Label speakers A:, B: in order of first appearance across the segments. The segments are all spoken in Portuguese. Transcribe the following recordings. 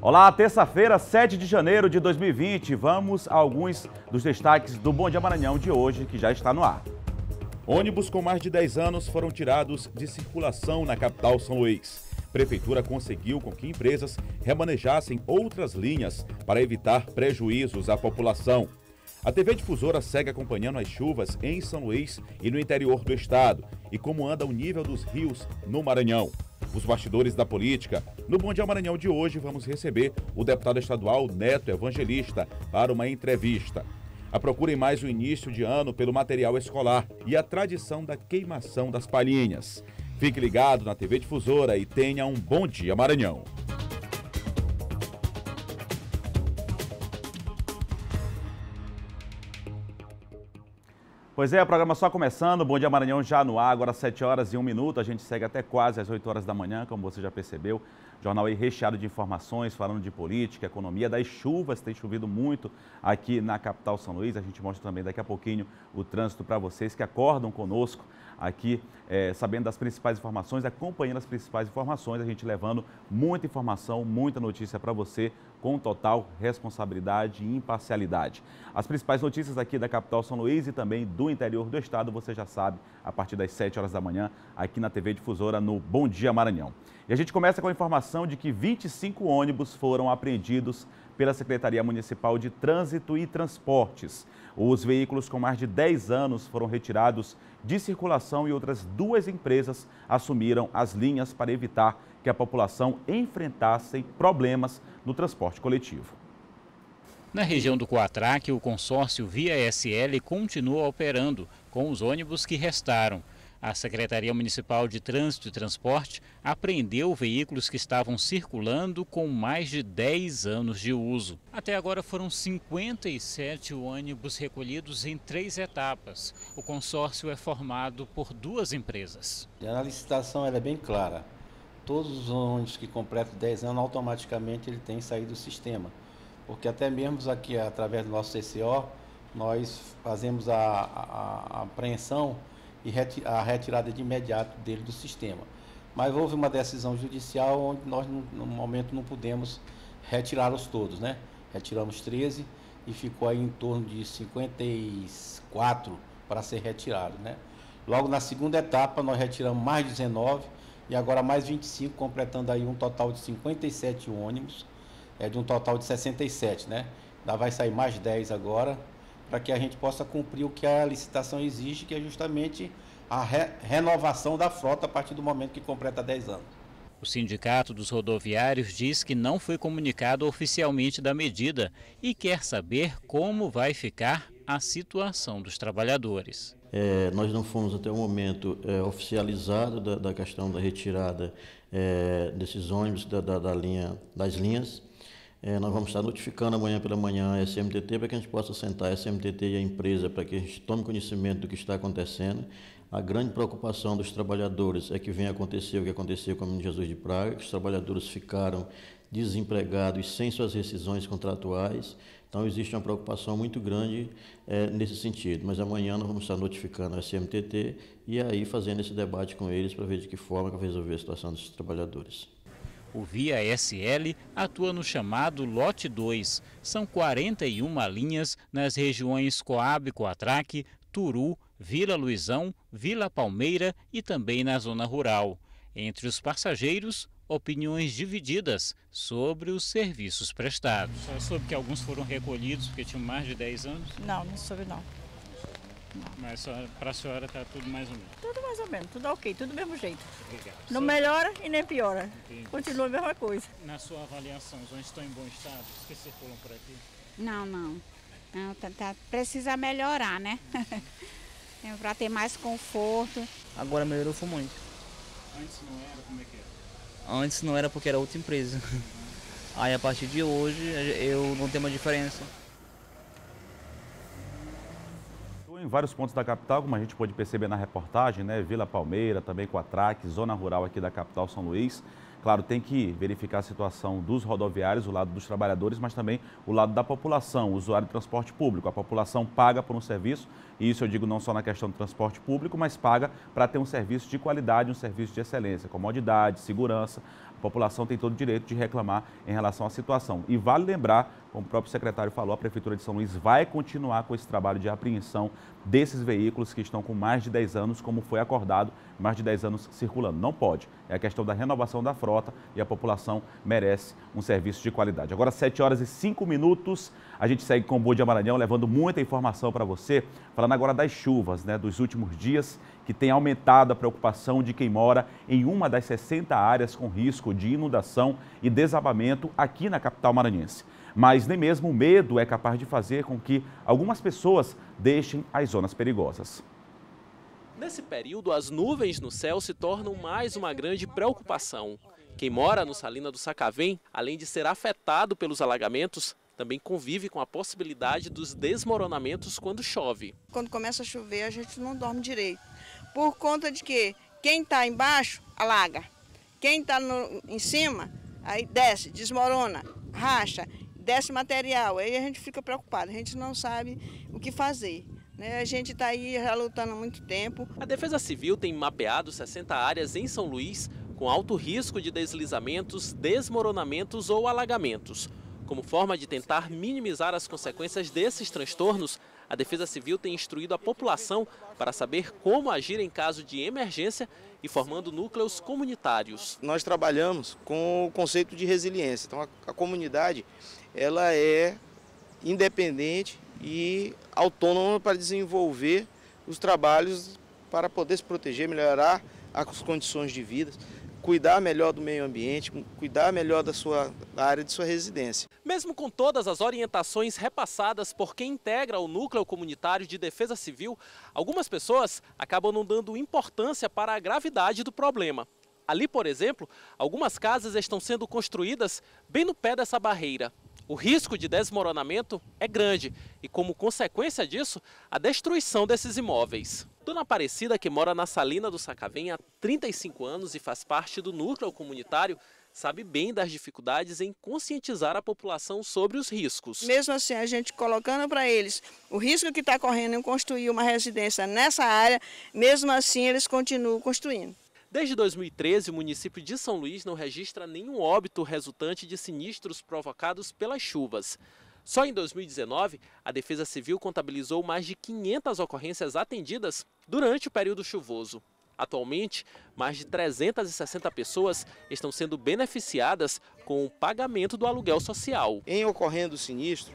A: Olá, terça-feira, 7 de janeiro de 2020. Vamos a alguns dos destaques do Bom Dia Maranhão de hoje, que já está no ar. Ônibus com mais de 10 anos foram tirados de circulação na capital São Luís. Prefeitura conseguiu com que empresas remanejassem outras linhas para evitar prejuízos à população. A TV Difusora segue acompanhando as chuvas em São Luís e no interior do estado e como anda o nível dos rios no Maranhão. Os bastidores da política. No Bom Dia Maranhão de hoje vamos receber o deputado estadual Neto Evangelista para uma entrevista. Procurem mais o início de ano pelo material escolar e a tradição da queimação das palhinhas. Fique ligado na TV Difusora e tenha um bom dia Maranhão. Pois é, o programa só começando, Bom Dia Maranhão já no ar, agora 7 horas e 1 minuto, a gente segue até quase às 8 horas da manhã, como você já percebeu. Jornal aí recheado de informações, falando de política, economia, das chuvas, tem chovido muito aqui na capital São Luís. A gente mostra também daqui a pouquinho o trânsito para vocês que acordam conosco aqui, sabendo das principais informações, acompanhando as principais informações, a gente levando muita informação, muita notícia para você, com total responsabilidade e imparcialidade. As principais notícias aqui da capital São Luís e também do interior do estado, você já sabe, a partir das 7 horas da manhã, aqui na TV Difusora, no Bom Dia Maranhão. E a gente começa com a informação de que 25 ônibus foram apreendidos pela Secretaria Municipal de Trânsito e Transportes. Os veículos com mais de 10 anos foram retirados de circulação e outras duas empresas assumiram as linhas para evitar que a população enfrentasse problemas no transporte coletivo.
B: Na região do Coatraque, o consórcio Via-SL continua operando com os ônibus que restaram. A Secretaria Municipal de Trânsito e Transporte apreendeu veículos que estavam circulando com mais de 10 anos de uso. Até agora foram 57 ônibus recolhidos em 3 etapas. O consórcio é formado por 2 empresas.
C: A licitação é bem clara. Todos os ônibus que completam 10 anos, automaticamente ele tem saído do sistema. Porque até mesmo aqui, através do nosso CCO, nós fazemos a apreensão e a retirada de imediato dele do sistema. Mas houve uma decisão judicial onde nós, no momento, não pudemos retirá-los todos, né? Retiramos 13 e ficou aí em torno de 54 para ser retirado, né? Logo na segunda etapa, nós retiramos mais 19 e agora mais 25, completando aí um total de 57 ônibus, de um total de 67, né? Ainda vai sair mais 10 agora, para que a gente possa cumprir o que a licitação exige, que é justamente a renovação da frota a partir do momento que completa 10 anos.
B: O Sindicato dos Rodoviários diz que não foi comunicado oficialmente da medida e quer saber como vai ficar a situação dos trabalhadores.
D: Nós não fomos até o momento oficializado da questão da retirada desses ônibus das linhas. Nós vamos estar notificando amanhã pela manhã a SMTT para que a gente possa sentar a SMTT e a empresa para que a gente tome conhecimento do que está acontecendo. A grande preocupação dos trabalhadores é que venha acontecer o que aconteceu com a Menina Jesus de Praga, que os trabalhadores ficaram desempregados sem suas rescisões contratuais. Então existe uma preocupação muito grande nesse sentido. Mas amanhã nós vamos estar notificando a SMTT e aí fazendo esse debate com eles para ver de que forma que vai resolver a situação desses trabalhadores.
B: O Via-SL atua no chamado Lote 2. São 41 linhas nas regiões Coab, Coatraque, Turu, Vila Luizão, Vila Palmeira e também na zona rural. Entre os passageiros, opiniões divididas sobre os serviços prestados. Você soube que alguns foram recolhidos porque tinham mais de 10 anos?
E: Não, não soube não.
B: Mas para a senhora está tudo mais ou menos?
E: Tudo mais ou menos, tudo ok, tudo do mesmo jeito.
B: Obrigado.
E: Não melhora e nem piora.
B: Entendi.
E: Continua a mesma coisa.
B: Na sua avaliação, os ônibus estão em bom estado? Os que circulam por aqui?
F: Não, precisa melhorar, né? Para ter mais conforto.
G: Agora melhorou foi muito.
B: Antes não era, como é que era?
G: Antes não era porque era outra empresa. Aí a partir de hoje eu não tenho uma diferença.
A: Em vários pontos da capital, como a gente pôde perceber na reportagem, né? Vila Palmeira, também Coatraque, zona rural aqui da capital São Luís. Claro, tem que verificar a situação dos rodoviários, o lado dos trabalhadores, mas também o lado da população, o usuário de transporte público. A população paga por um serviço, e isso eu digo não só na questão do transporte público, mas paga para ter um serviço de qualidade, um serviço de excelência, comodidade, segurança. A população tem todo o direito de reclamar em relação à situação. E vale lembrar, como o próprio secretário falou, a Prefeitura de São Luís vai continuar com esse trabalho de apreensão desses veículos que estão com mais de 10 anos, como foi acordado, mais de 10 anos circulando. Não pode. É a questão da renovação da frota e a população merece um serviço de qualidade. Agora, 7 horas e 5 minutos, a gente segue com o Bom Dia Maranhão, levando muita informação para você, falando agora das chuvas, dos últimos dias, que tem aumentado a preocupação de quem mora em uma das 60 áreas com risco de inundação e desabamento aqui na capital maranhense. Mas nem mesmo o medo é capaz de fazer com que algumas pessoas deixem as zonas perigosas.
H: Nesse período, as nuvens no céu se tornam mais uma grande preocupação. Quem mora no Salina do Sacavém, além de ser afetado pelos alagamentos, também convive com a possibilidade dos desmoronamentos quando chove.
I: Quando começa a chover, a gente não dorme direito. Por conta de que quem está embaixo, alaga. Quem está em cima, aí desce, desmorona, racha, desce material. Aí a gente fica preocupado, a gente não sabe o que fazer. A gente está aí já lutando há muito tempo.
H: A Defesa Civil tem mapeado 60 áreas em São Luís com alto risco de deslizamentos, desmoronamentos ou alagamentos. Como forma de tentar minimizar as consequências desses transtornos, a Defesa Civil tem instruído a população para saber como agir em caso de emergência e formando núcleos comunitários.
J: Nós trabalhamos com o conceito de resiliência. Então a comunidade ela é independente e autônoma para desenvolver os trabalhos para poder se proteger, melhorar as condições de vida, cuidar melhor do meio ambiente, cuidar melhor da área de sua residência.
H: Mesmo com todas as orientações repassadas por quem integra o Núcleo Comunitário de Defesa Civil, algumas pessoas acabam não dando importância para a gravidade do problema. Ali, por exemplo, algumas casas estão sendo construídas bem no pé dessa barreira. O risco de desmoronamento é grande e, como consequência disso, a destruição desses imóveis. Dona Aparecida, que mora na Salina do Sacavém há 35 anos e faz parte do núcleo comunitário, sabe bem das dificuldades em conscientizar a população sobre os riscos.
I: Mesmo assim, a gente colocando para eles o risco que está correndo em construir uma residência nessa área, mesmo assim eles continuam construindo.
H: Desde 2013, o município de São Luís não registra nenhum óbito resultante de sinistros provocados pelas chuvas. Só em 2019, a Defesa Civil contabilizou mais de 500 ocorrências atendidas durante o período chuvoso. Atualmente, mais de 360 pessoas estão sendo beneficiadas com o pagamento do aluguel social.
J: Em ocorrendo o sinistro,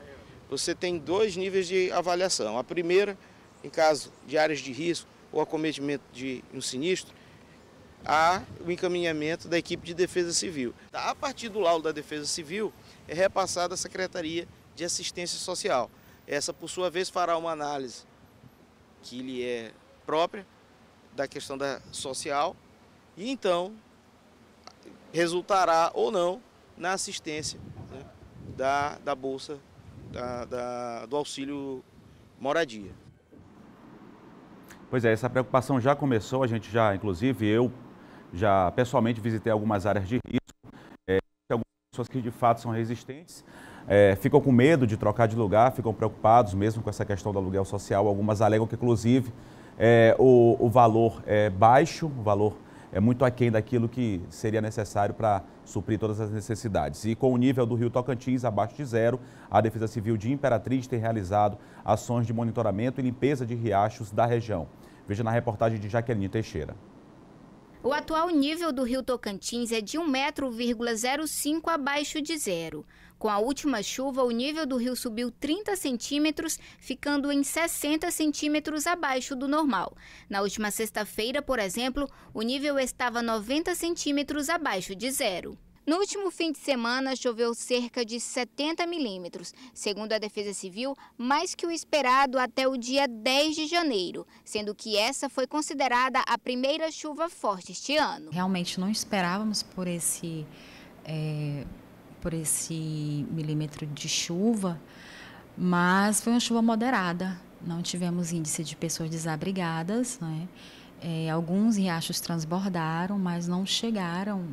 J: você tem 2 níveis de avaliação. A primeira, em caso de áreas de risco ou acometimento de um sinistro, há o encaminhamento da equipe de Defesa Civil. A partir do laudo da Defesa Civil, é repassada à Secretaria de Assistência Social. Essa, por sua vez, fará uma análise que lhe é própria da questão da social e, então, resultará ou não na assistência da Bolsa, do auxílio moradia.
A: Pois é, essa preocupação já começou, a gente já, inclusive, eu já pessoalmente visitei algumas áreas de risco, algumas pessoas que de fato são resistentes, ficam com medo de trocar de lugar, ficam preocupados mesmo com essa questão do aluguel social. Algumas alegam que, inclusive, o valor é baixo, o valor é muito aquém daquilo que seria necessário para suprir todas as necessidades. E com o nível do Rio Tocantins abaixo de zero, a Defesa Civil de Imperatriz tem realizado ações de monitoramento e limpeza de riachos da região. Veja na reportagem de Jaqueline Teixeira.
K: O atual nível do Rio Tocantins é de 1,05 m abaixo de zero. Com a última chuva, o nível do rio subiu 30 centímetros, ficando em 60 centímetros abaixo do normal. Na última sexta-feira, por exemplo, o nível estava 90 centímetros abaixo de zero. No último fim de semana, choveu cerca de 70 milímetros, segundo a Defesa Civil, mais que o esperado até o dia 10 de janeiro, sendo que essa foi considerada a primeira chuva forte este ano.
L: Realmente não esperávamos por esse milímetro de chuva, mas foi uma chuva moderada. Não tivemos índice de pessoas desabrigadas, né? Alguns riachos transbordaram, mas não chegaram,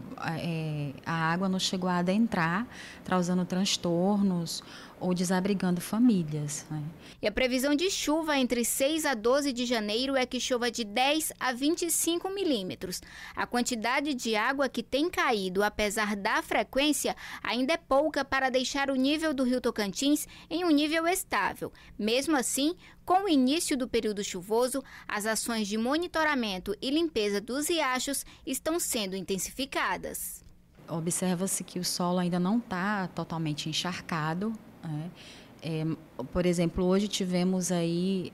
L: a água não chegou a adentrar, causando transtornos ou desabrigando famílias, né?
K: E a previsão de chuva entre 6 a 12 de janeiro é que chova de 10 a 25 milímetros. A quantidade de água que tem caído, apesar da frequência, ainda é pouca para deixar o nível do Rio Tocantins em um nível estável. Mesmo assim, com o início do período chuvoso, as ações de monitoramento e limpeza dos riachos estão sendo intensificadas.
L: Observa-se que o solo ainda não está totalmente encharcado, né? Por exemplo, hoje tivemos aí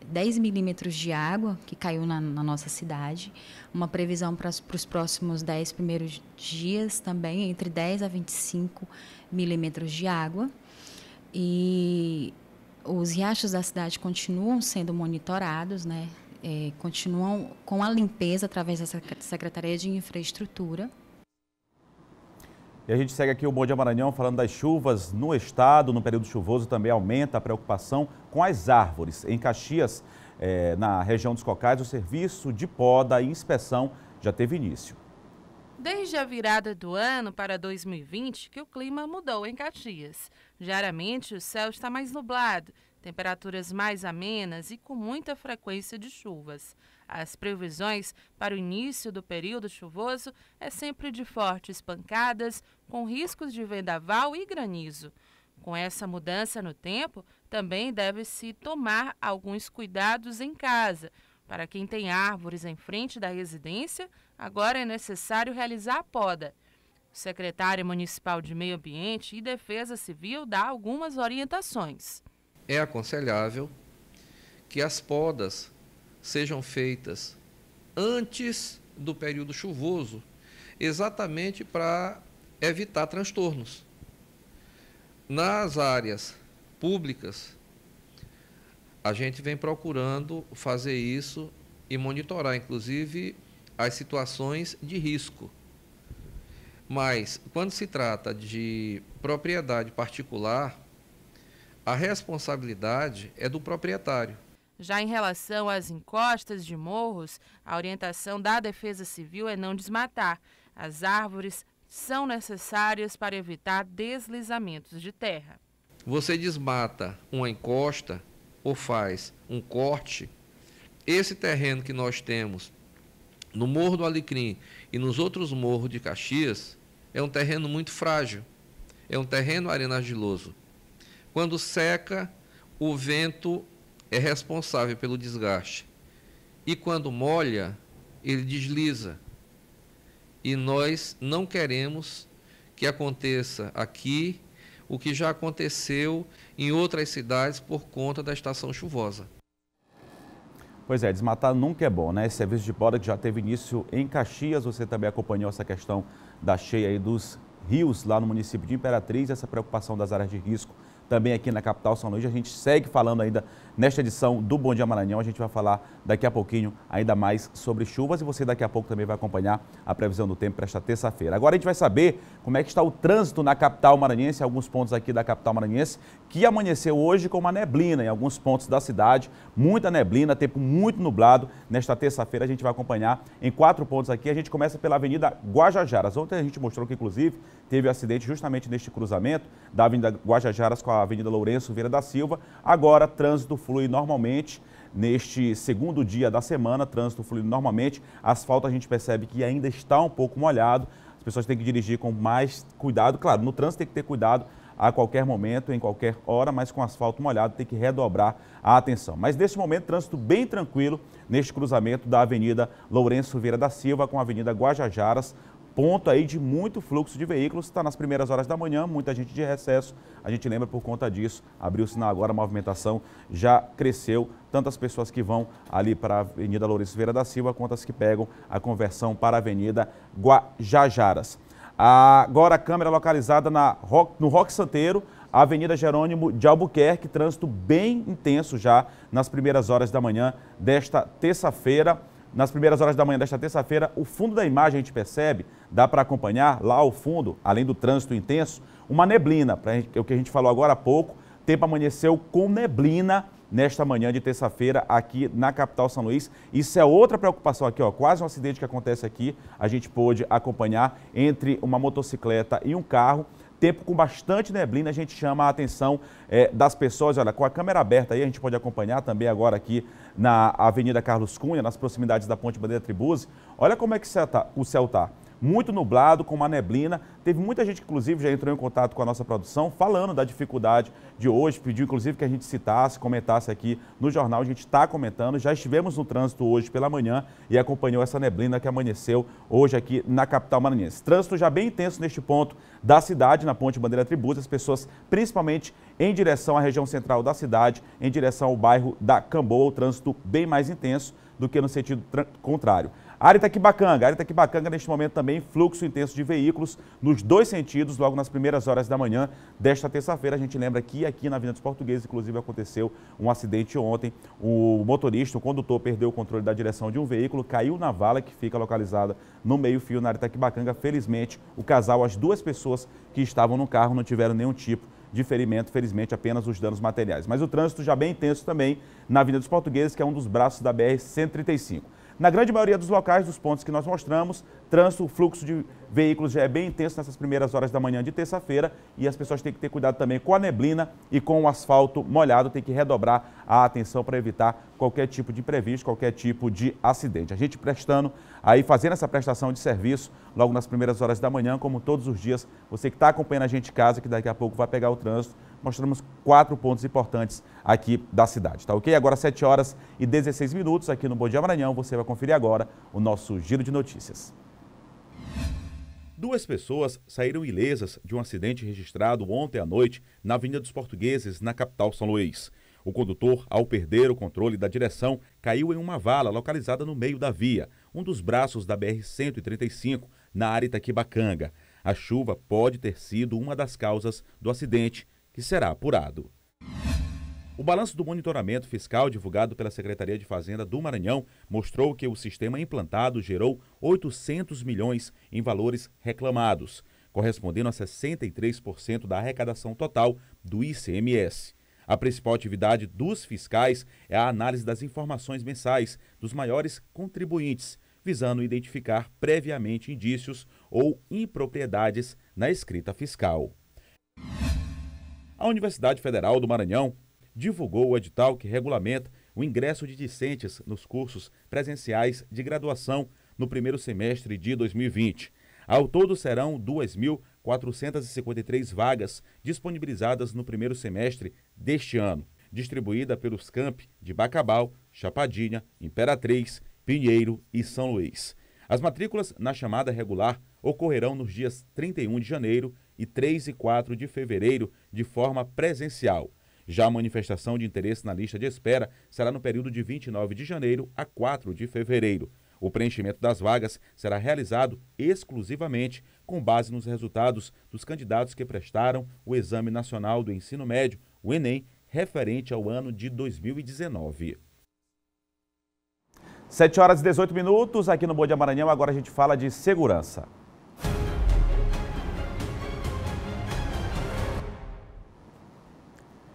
L: 10 milímetros de água que caiu na nossa cidade. Uma previsão para os próximos 10 primeiros dias também, entre 10 a 25 milímetros de água. E os riachos da cidade continuam sendo monitorados, né? Continuam com a limpeza através da Secretaria de Infraestrutura.
A: E a gente segue aqui o Bom Dia Maranhão falando das chuvas no estado. No período chuvoso também aumenta a preocupação com as árvores. Em Caxias, na região dos Cocais, o serviço de poda e inspeção já teve início.
M: Desde a virada do ano para 2020 que o clima mudou em Caxias. Diariamente o céu está mais nublado, temperaturas mais amenas e com muita frequência de chuvas. As previsões para o início do período chuvoso é sempre de fortes pancadas, com riscos de vendaval e granizo. Com essa mudança no tempo, também deve-se tomar alguns cuidados em casa. Para quem tem árvores em frente da residência, agora é necessário realizar a poda. O secretário municipal de Meio Ambiente e Defesa Civil dá algumas orientações.
N: É aconselhável que as podas sejam feitas antes do período chuvoso, exatamente para evitar transtornos. Nas áreas públicas, a gente vem procurando fazer isso e monitorar, inclusive, as situações de risco. Mas, quando se trata de propriedade particular, a responsabilidade é do proprietário.
M: Já em relação às encostas de morros, a orientação da Defesa Civil é não desmatar. As árvores são necessárias para evitar deslizamentos de terra.
N: Você desmata uma encosta ou faz um corte, esse terreno que nós temos no Morro do Alecrim e nos outros morros de Caxias é um terreno muito frágil, é um terreno arenoargiloso. Quando seca, o vento é responsável pelo desgaste. E quando molha, ele desliza. E nós não queremos que aconteça aqui o que já aconteceu em outras cidades por conta da estação chuvosa.
A: Pois é, desmatar nunca é bom, né? Esse serviço de poda que já teve início em Caxias, você também acompanhou essa questão da cheia aí dos rios lá no município de Imperatriz, essa preocupação das áreas de risco também aqui na capital São Luís. A gente segue falando ainda nesta edição do Bom Dia Maranhão. A gente vai falar daqui a pouquinho ainda mais sobre chuvas e você daqui a pouco também vai acompanhar a previsão do tempo para esta terça-feira. Agora a gente vai saber como é que está o trânsito na capital maranhense, alguns pontos aqui da capital maranhense, que amanheceu hoje com uma neblina em alguns pontos da cidade, muita neblina, tempo muito nublado. Nesta terça-feira a gente vai acompanhar em 4 pontos aqui. A gente começa pela Avenida Guajajaras. Ontem a gente mostrou que inclusive teve acidente justamente neste cruzamento da Avenida Guajajaras com a Avenida Lourenço Vieira da Silva. Agora, trânsito flui normalmente. Neste segundo dia da semana, trânsito flui normalmente. Asfalto a gente percebe que ainda está um pouco molhado. As pessoas têm que dirigir com mais cuidado. Claro, no trânsito tem que ter cuidado a qualquer momento, em qualquer hora, mas com asfalto molhado tem que redobrar a atenção. Mas neste momento, trânsito bem tranquilo neste cruzamento da Avenida Lourenço Vieira da Silva com a Avenida Guajajaras. Ponto aí de muito fluxo de veículos, está nas primeiras horas da manhã, muita gente de recesso, a gente lembra por conta disso, abriu o sinal agora, a movimentação já cresceu, tantas pessoas que vão ali para a Avenida Lourenço Vieira da Silva, quanto as que pegam a conversão para a Avenida Guajajaras. Agora a câmera localizada no Roque Santeiro, a Avenida Jerônimo de Albuquerque, trânsito bem intenso já nas primeiras horas da manhã desta terça-feira. Nas primeiras horas da manhã desta terça-feira, o fundo da imagem a gente percebe, dá para acompanhar lá ao fundo, além do trânsito intenso, uma neblina, o que a gente falou agora há pouco, o tempo amanheceu com neblina nesta manhã de terça-feira aqui na capital São Luís. Isso é outra preocupação aqui, ó, quase um acidente que acontece aqui, a gente pôde acompanhar entre uma motocicleta e um carro. tempo com bastante neblina, a gente chama a atenção das pessoas. Olha, com a câmera aberta aí, a gente pode acompanhar também agora aqui na Avenida Carlos Cunha, nas proximidades da Ponte Bandeira Tribuzzi. Olha como é que o céu está. Muito nublado, com uma neblina. Teve muita gente que, inclusive, já entrou em contato com a nossa produção, falando da dificuldade de hoje, pediu, inclusive, que a gente citasse, comentasse aqui no jornal. A gente está comentando, já estivemos no trânsito hoje pela manhã e acompanhou essa neblina que amanheceu hoje aqui na capital maranhense. Trânsito já bem intenso neste ponto da cidade, na Ponte Bandeira Tribuzzi, as pessoas, principalmente em direção à região central da cidade, em direção ao bairro da Camboa, o trânsito bem mais intenso do que no sentido contrário. Área Itaquibacanga, neste momento também, fluxo intenso de veículos nos dois sentidos, logo nas primeiras horas da manhã desta terça-feira. A gente lembra que aqui na Avenida dos Portugueses, inclusive, aconteceu um acidente ontem. O motorista, o condutor, perdeu o controle da direção de um veículo, caiu na vala que fica localizada no meio-fio, na área Itaquibacanga. Felizmente, o casal, as duas pessoas que estavam no carro, não tiveram nenhum tipo de ferimento, felizmente apenas os danos materiais. Mas o trânsito já bem intenso também na Avenida dos Portugueses, que é um dos braços da BR-135. Na grande maioria dos locais, dos pontos que nós mostramos, trânsito, o fluxo de veículos já é bem intenso nessas primeiras horas da manhã de terça-feira e as pessoas têm que ter cuidado também com a neblina e com o asfalto molhado, tem que redobrar a atenção para evitar qualquer tipo de imprevisto, qualquer tipo de acidente. A gente fazendo essa prestação de serviço logo nas primeiras horas da manhã, como todos os dias, você que está acompanhando a gente em casa, que daqui a pouco vai pegar o trânsito, mostramos 4 pontos importantes aqui da cidade, tá ok? Agora 7 horas e 16 minutos aqui no Bom Dia Maranhão, você vai conferir agora o nosso giro de notícias. 2 pessoas saíram ilesas de um acidente registrado ontem à noite na Avenida dos Portugueses, na capital São Luís. O condutor, ao perder o controle da direção, caiu em uma vala localizada no meio da via, um dos braços da BR-135, na área Itaquibacanga. A chuva pode ter sido uma das causas do acidente, que será apurado. O balanço do monitoramento fiscal divulgado pela Secretaria de Fazenda do Maranhão mostrou que o sistema implantado gerou 800 milhões em valores reclamados, correspondendo a 63% da arrecadação total do ICMS. A principal atividade dos fiscais é a análise das informações mensais dos maiores contribuintes, visando identificar previamente indícios ou impropriedades na escrita fiscal. A Universidade Federal do Maranhão divulgou o edital que regulamenta o ingresso de discentes nos cursos presenciais de graduação no primeiro semestre de 2020. Ao todo, serão 2.453 vagas disponibilizadas no primeiro semestre deste ano, distribuída pelos campi de Bacabal, Chapadinha, Imperatriz, Pinheiro e São Luís. As matrículas na chamada regular ocorrerão nos dias 31 de janeiro e 3 e 4 de fevereiro de forma presencial. Já a manifestação de interesse na lista de espera será no período de 29 de janeiro a 4 de fevereiro. O preenchimento das vagas será realizado exclusivamente com base nos resultados dos candidatos que prestaram o Exame Nacional do Ensino Médio, o Enem, referente ao ano de 2019. 7 horas e 18 minutos aqui no Bom Dia Maranhão. Agora a gente fala de segurança.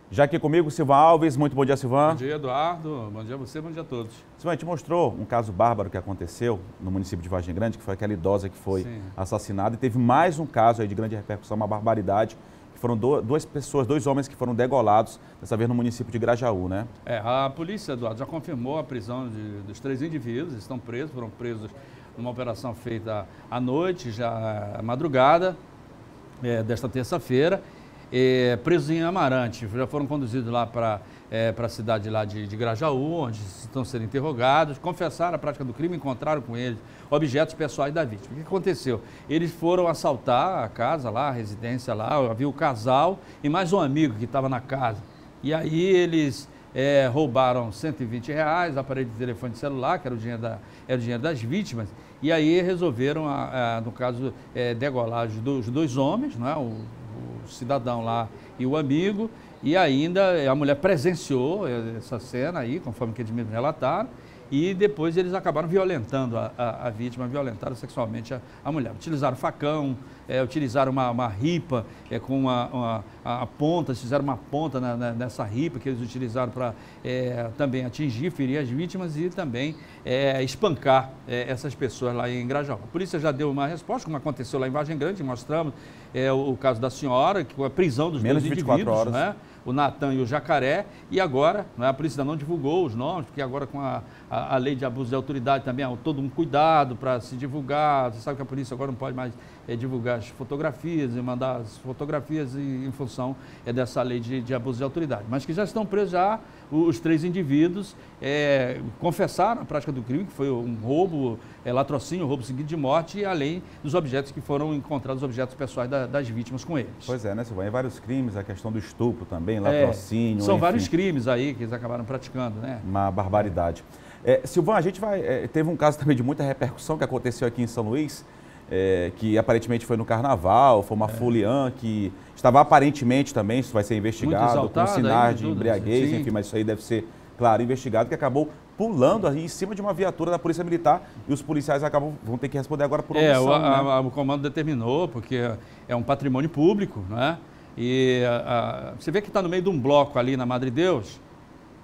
A: Já aqui comigo, Silvan Alves. Muito bom dia, Silvan.
O: Bom dia, Eduardo. Bom dia a você, bom dia a todos.
A: Silvan, a gente mostrou um caso bárbaro que aconteceu no município de Vargem Grande, que foi aquela idosa que foi assassinada. E teve mais um caso aí de grande repercussão, uma barbaridade, que foram dois homens que foram degolados, dessa vez no município de Grajaú, né?
O: A polícia, Eduardo, já confirmou a prisão dos 3 indivíduos, eles estão presos, foram presos numa operação feita à noite, já à madrugada desta terça-feira. Presos em Amarante, já foram conduzidos lá para a cidade lá de Grajaú, onde estão sendo interrogados, confessaram a prática do crime, encontraram com eles objetos pessoais da vítima. O que aconteceu? Eles foram assaltar a casa lá, a residência lá, havia o casal e mais um amigo que estava na casa. E aí eles roubaram R$120, aparelho de telefone celular, que era o dinheiro das vítimas, e aí resolveram, no caso, degolar os 2 homens, não é? O cidadão lá e o amigo, e ainda a mulher presenciou essa cena aí, conforme que eles mesmos relataram, e depois eles acabaram violentando a vítima, violentaram sexualmente a mulher. Utilizaram facão, utilizaram uma ripa com a ponta, fizeram uma ponta nessa ripa que eles utilizaram para também atingir, ferir as vítimas e também espancar essas pessoas lá em Grajaú. A polícia já deu uma resposta, como aconteceu lá em Vargem Grande, mostramos o caso da senhora, que com a prisão dos dois indivíduos, né? O Natan e o Jacaré, e agora, né, a polícia ainda não divulgou os nomes, porque agora com a lei de abuso de autoridade também há todo um cuidado para se divulgar. Você sabe que a polícia agora não pode mais divulgar as fotografias e mandar as fotografias em função dessa lei de abuso de autoridade. Mas que já estão presos já os 3 indivíduos, confessaram a prática do crime, que foi um roubo, latrocínio, roubo seguido de morte, e além dos objetos que foram encontrados, objetos pessoais das vítimas com eles.
A: Pois é, né, Silvânia? Vários crimes, a questão do estupro também, latrocínio.
O: São
A: enfim,
O: vários crimes aí que eles acabaram praticando, né?
A: Uma barbaridade. Silvânia, a gente teve um caso também de muita repercussão que aconteceu aqui em São Luís, que aparentemente foi no Carnaval, foi uma foliã que estava aparentemente também, isso vai ser investigado, com sinais de embriaguez, enfim, mas isso aí deve ser, claro, investigado, que acabou pulando ali em cima de uma viatura da Polícia Militar e os policiais vão ter que responder agora por omissão. Né?
O: O comando determinou, porque é um patrimônio público, né? E você vê que está no meio de um bloco ali na Madre Deus,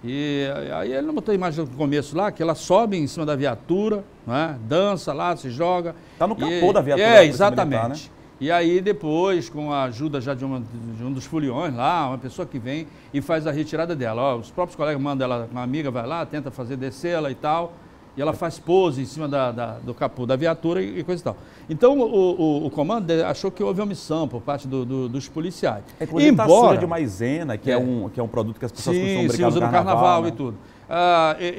O: e aí ele não botou a imagem no começo lá, que ela sobe em cima da viatura, né? Dança lá, se joga.
A: Está no capô da viatura.
O: Exatamente.
A: Militar, né?
O: E aí depois, com a ajuda já de um dos foliões lá, uma pessoa que vem e faz a retirada dela. Os próprios colegas mandam ela, uma amiga vai lá, tenta fazer descê-la e tal, e ela faz pose em cima do capô da viatura e coisa e tal. Então o comando achou que houve omissão por parte dos policiais.
A: Inclusive embora, tá suja de maisena, que é um produto que as pessoas costumam brincar
O: usa
A: no carnaval, né?
O: E tudo.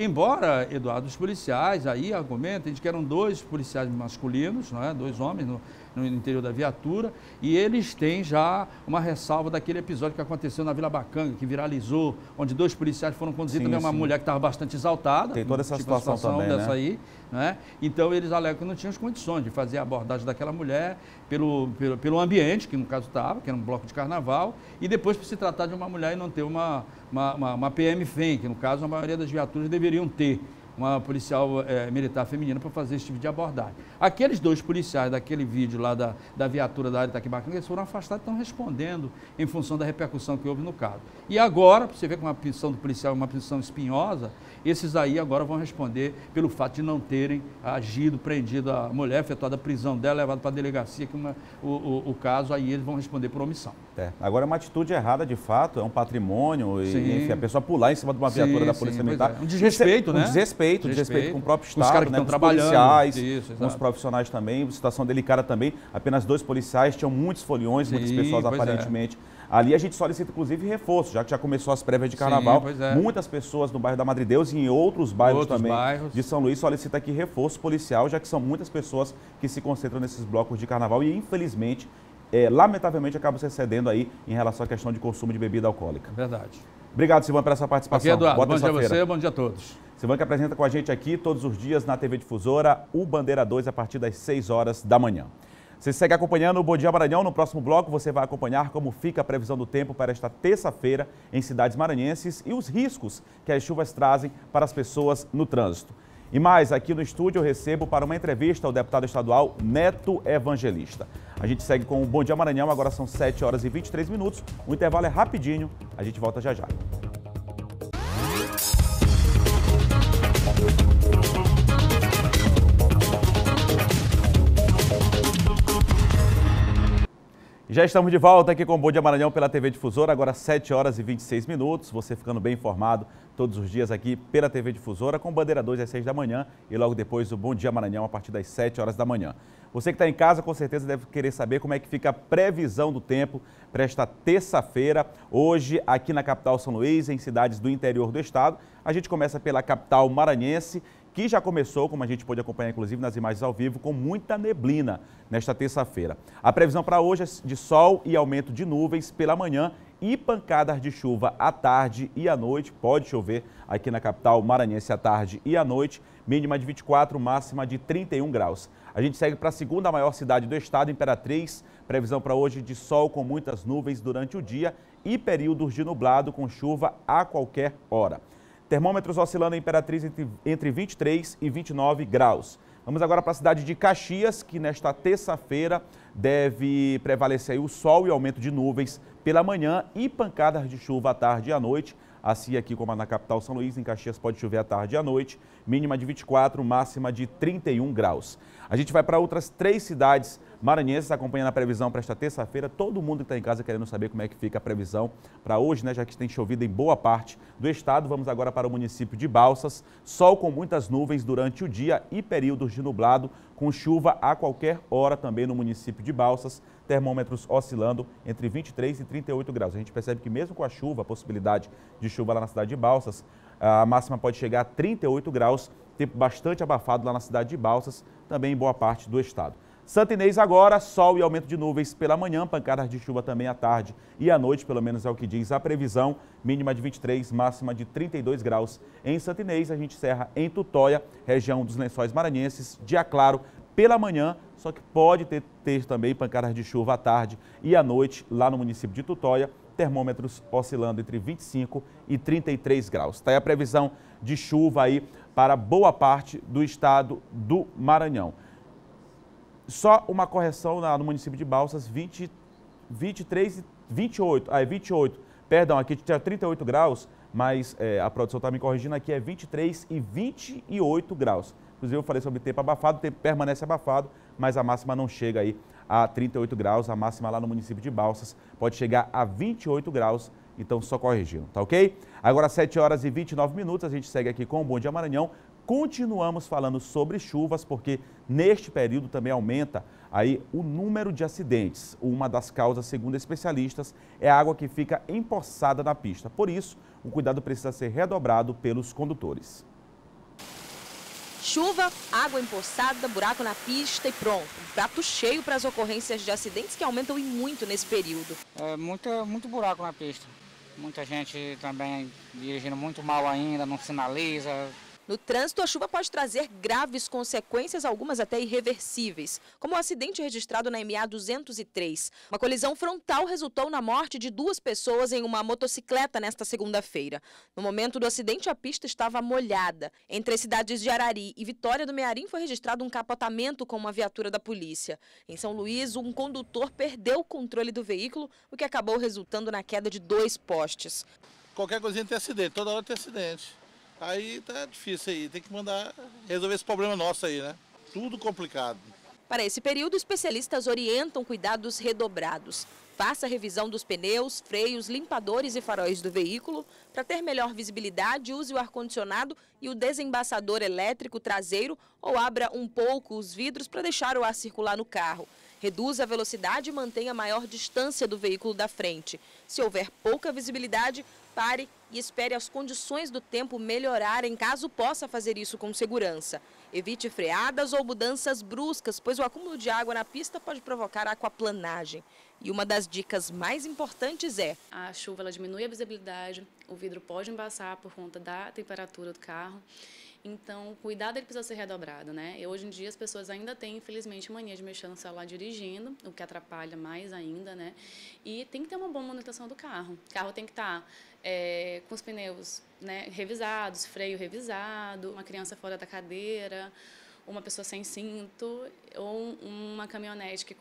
O: Embora, Eduardo, os policiais aí argumentam que eram 2 policiais masculinos, né, 2 homens no interior da viatura, e eles têm já uma ressalva daquele episódio que aconteceu na Vila Bacanga, que viralizou, onde 2 policiais foram conduzidos, também uma mulher que estava bastante exaltada.
A: Tem toda essa situação também,
O: dessa
A: né?
O: aí, né? Então eles alegam que não tinham as condições de fazer a abordagem daquela mulher pelo ambiente, que no caso estava, que era um bloco de carnaval, e depois por se tratar de uma mulher e não ter uma PM-FEM, que no caso a maioria das viaturas deveriam ter uma policial militar feminina para fazer esse tipo de abordagem. Aqueles 2 policiais daquele vídeo lá da viatura da área de Itaquibacanga, eles foram afastados e estão respondendo em função da repercussão que houve no caso. E agora, você vê que uma prisão do policial é uma prisão espinhosa, esses aí agora vão responder pelo fato de não terem agido, prendido a mulher, efetuado a prisão dela, levado para a delegacia, que o caso, aí eles vão responder por omissão.
A: Agora é uma atitude errada de fato, é um patrimônio, e enfim, a pessoa pular em cima de uma viatura da Polícia Militar.
O: Um desrespeito, né?
A: Um desrespeito com o próprio Estado,
O: os caras que estão trabalhando,
A: policiais, com os profissionais também, situação delicada também. Apenas 2 policiais, tinham muitos foliões, muitas pessoas aparentemente. Ali a gente solicita, inclusive, reforço, já que já começou as prévias de carnaval. Muitas pessoas no bairro da Madre Deus e em outros bairros de São Luís solicitam aqui reforço policial, já que são muitas pessoas que se concentram nesses blocos de carnaval e, infelizmente, lamentavelmente, acabam se excedendo aí em relação à questão de consumo de bebida alcoólica.
O: Verdade.
A: Obrigado, Silvânia, pela sua participação.
O: Aqui, Eduardo. Bom dia a você, bom dia a todos.
A: Silvânia que apresenta com a gente aqui todos os dias na TV Difusora, o Bandeira 2, a partir das 6 horas da manhã. Você segue acompanhando o Bom Dia Maranhão. No próximo bloco você vai acompanhar como fica a previsão do tempo para esta terça-feira em cidades maranhenses e os riscos que as chuvas trazem para as pessoas no trânsito. E mais, aqui no estúdio eu recebo para uma entrevista o deputado estadual Neto Evangelista. A gente segue com o Bom Dia Maranhão, agora são 7 horas e 23 minutos. O intervalo é rapidinho, a gente volta já já. Já estamos de volta aqui com o Bom Dia Maranhão pela TV Difusora, agora 7 horas e 26 minutos. Você ficando bem informado todos os dias aqui pela TV Difusora, com Bandeira 2 às 6 da manhã e logo depois o Bom Dia Maranhão a partir das 7 horas da manhã. Você que está em casa com certeza deve querer saber como é que fica a previsão do tempo para esta terça-feira, hoje aqui na capital São Luís, em cidades do interior do estado. A gente começa pela capital maranhense, que já começou, como a gente pôde acompanhar inclusive nas imagens ao vivo, com muita neblina nesta terça-feira. A previsão para hoje é de sol e aumento de nuvens pela manhã e pancadas de chuva à tarde e à noite. Pode chover aqui na capital maranhense à tarde e à noite, mínima de 24, máxima de 31 graus. A gente segue para a segunda maior cidade do estado, Imperatriz. Previsão para hoje de sol com muitas nuvens durante o dia e períodos de nublado com chuva a qualquer hora. Termômetros oscilando em Imperatriz entre 23 e 29 graus. Vamos agora para a cidade de Caxias, que nesta terça-feira deve prevalecer aí o sol e aumento de nuvens pela manhã e pancadas de chuva à tarde e à noite. Assim aqui como na capital São Luís, em Caxias pode chover à tarde e à noite, mínima de 24, máxima de 31 graus. A gente vai para outras 3 cidades maranhenses acompanhando a previsão para esta terça-feira. Todo mundo que está em casa querendo saber como é que fica a previsão para hoje, né? Já que tem chovido em boa parte do estado. Vamos agora para o município de Balsas. Sol com muitas nuvens durante o dia e períodos de nublado, com chuva a qualquer hora também no município de Balsas. Termômetros oscilando entre 23 e 38 graus. A gente percebe que mesmo com a chuva, a possibilidade de chuva lá na cidade de Balsas, a máxima pode chegar a 38 graus, tempo bastante abafado lá na cidade de Balsas, também em boa parte do estado. Santa Inês agora, sol e aumento de nuvens pela manhã, pancadas de chuva também à tarde e à noite, pelo menos é o que diz a previsão, mínima de 23, máxima de 32 graus. Em Santa Inês, a gente encerra em Tutóia, região dos Lençóis Maranhenses, dia claro pela manhã, só que pode ter também pancadas de chuva à tarde e à noite lá no município de Tutóia, termômetros oscilando entre 25 e 33 graus. Está aí a previsão de chuva aí para boa parte do estado do Maranhão. Só uma correção no município de Balsas, 28, perdão, aqui tinha 38 graus, mas a produção está me corrigindo aqui, é 23 e 28 graus. Inclusive eu falei sobre tempo abafado, o tempo permanece abafado, mas a máxima não chega aí a 38 graus, a máxima lá no município de Balsas pode chegar a 28 graus, então só corrigindo, tá ok? Agora 7 horas e 29 minutos, a gente segue aqui com o Bom Dia Maranhão. Continuamos falando sobre chuvas, porque neste período também aumenta aí o número de acidentes. Uma das causas, segundo especialistas, é a água que fica empoçada na pista. Por isso, o cuidado precisa ser redobrado pelos condutores.
P: Chuva, água empoçada, buraco na pista e pronto. Prato cheio para as ocorrências de acidentes que aumentam e muito nesse período.
Q: Muito buraco na pista. Muita gente também dirigindo muito mal ainda, não sinaliza.
P: No trânsito, a chuva pode trazer graves consequências, algumas até irreversíveis, como o acidente registrado na MA 203. Uma colisão frontal resultou na morte de 2 pessoas em uma motocicleta nesta segunda-feira. No momento do acidente, a pista estava molhada. Entre as cidades de Arari e Vitória do Mearim foi registrado um capotamento com uma viatura da polícia. Em São Luís, um condutor perdeu o controle do veículo, o que acabou resultando na queda de 2 postes.
R: Qualquer coisinha tem acidente, toda hora tem acidente. Aí tá difícil aí, tem que mandar resolver esse problema nosso aí, né? Tudo complicado.
P: Para esse período, especialistas orientam cuidados redobrados. Faça a revisão dos pneus, freios, limpadores e faróis do veículo. Para ter melhor visibilidade, use o ar-condicionado e o desembaçador elétrico traseiro ou abra um pouco os vidros para deixar o ar circular no carro. Reduza a velocidade e mantenha a maior distância do veículo da frente. Se houver pouca visibilidade, pare e espere as condições do tempo melhorarem, caso possa fazer isso com segurança. Evite freadas ou mudanças bruscas, pois o acúmulo de água na pista pode provocar aquaplanagem. E uma das dicas mais importantes é:
S: a chuva ela diminui a visibilidade, o vidro pode embaçar por conta da temperatura do carro. Então, o cuidado ele precisa ser redobrado, né? E hoje em dia as pessoas ainda têm, infelizmente, mania de mexer no celular dirigindo, o que atrapalha mais ainda, né? E tem que ter uma boa manutenção do carro. O carro tem que estar com os pneus, né, revisados, freio revisado, uma criança fora da cadeira, uma pessoa sem cinto, ou uma caminhonete que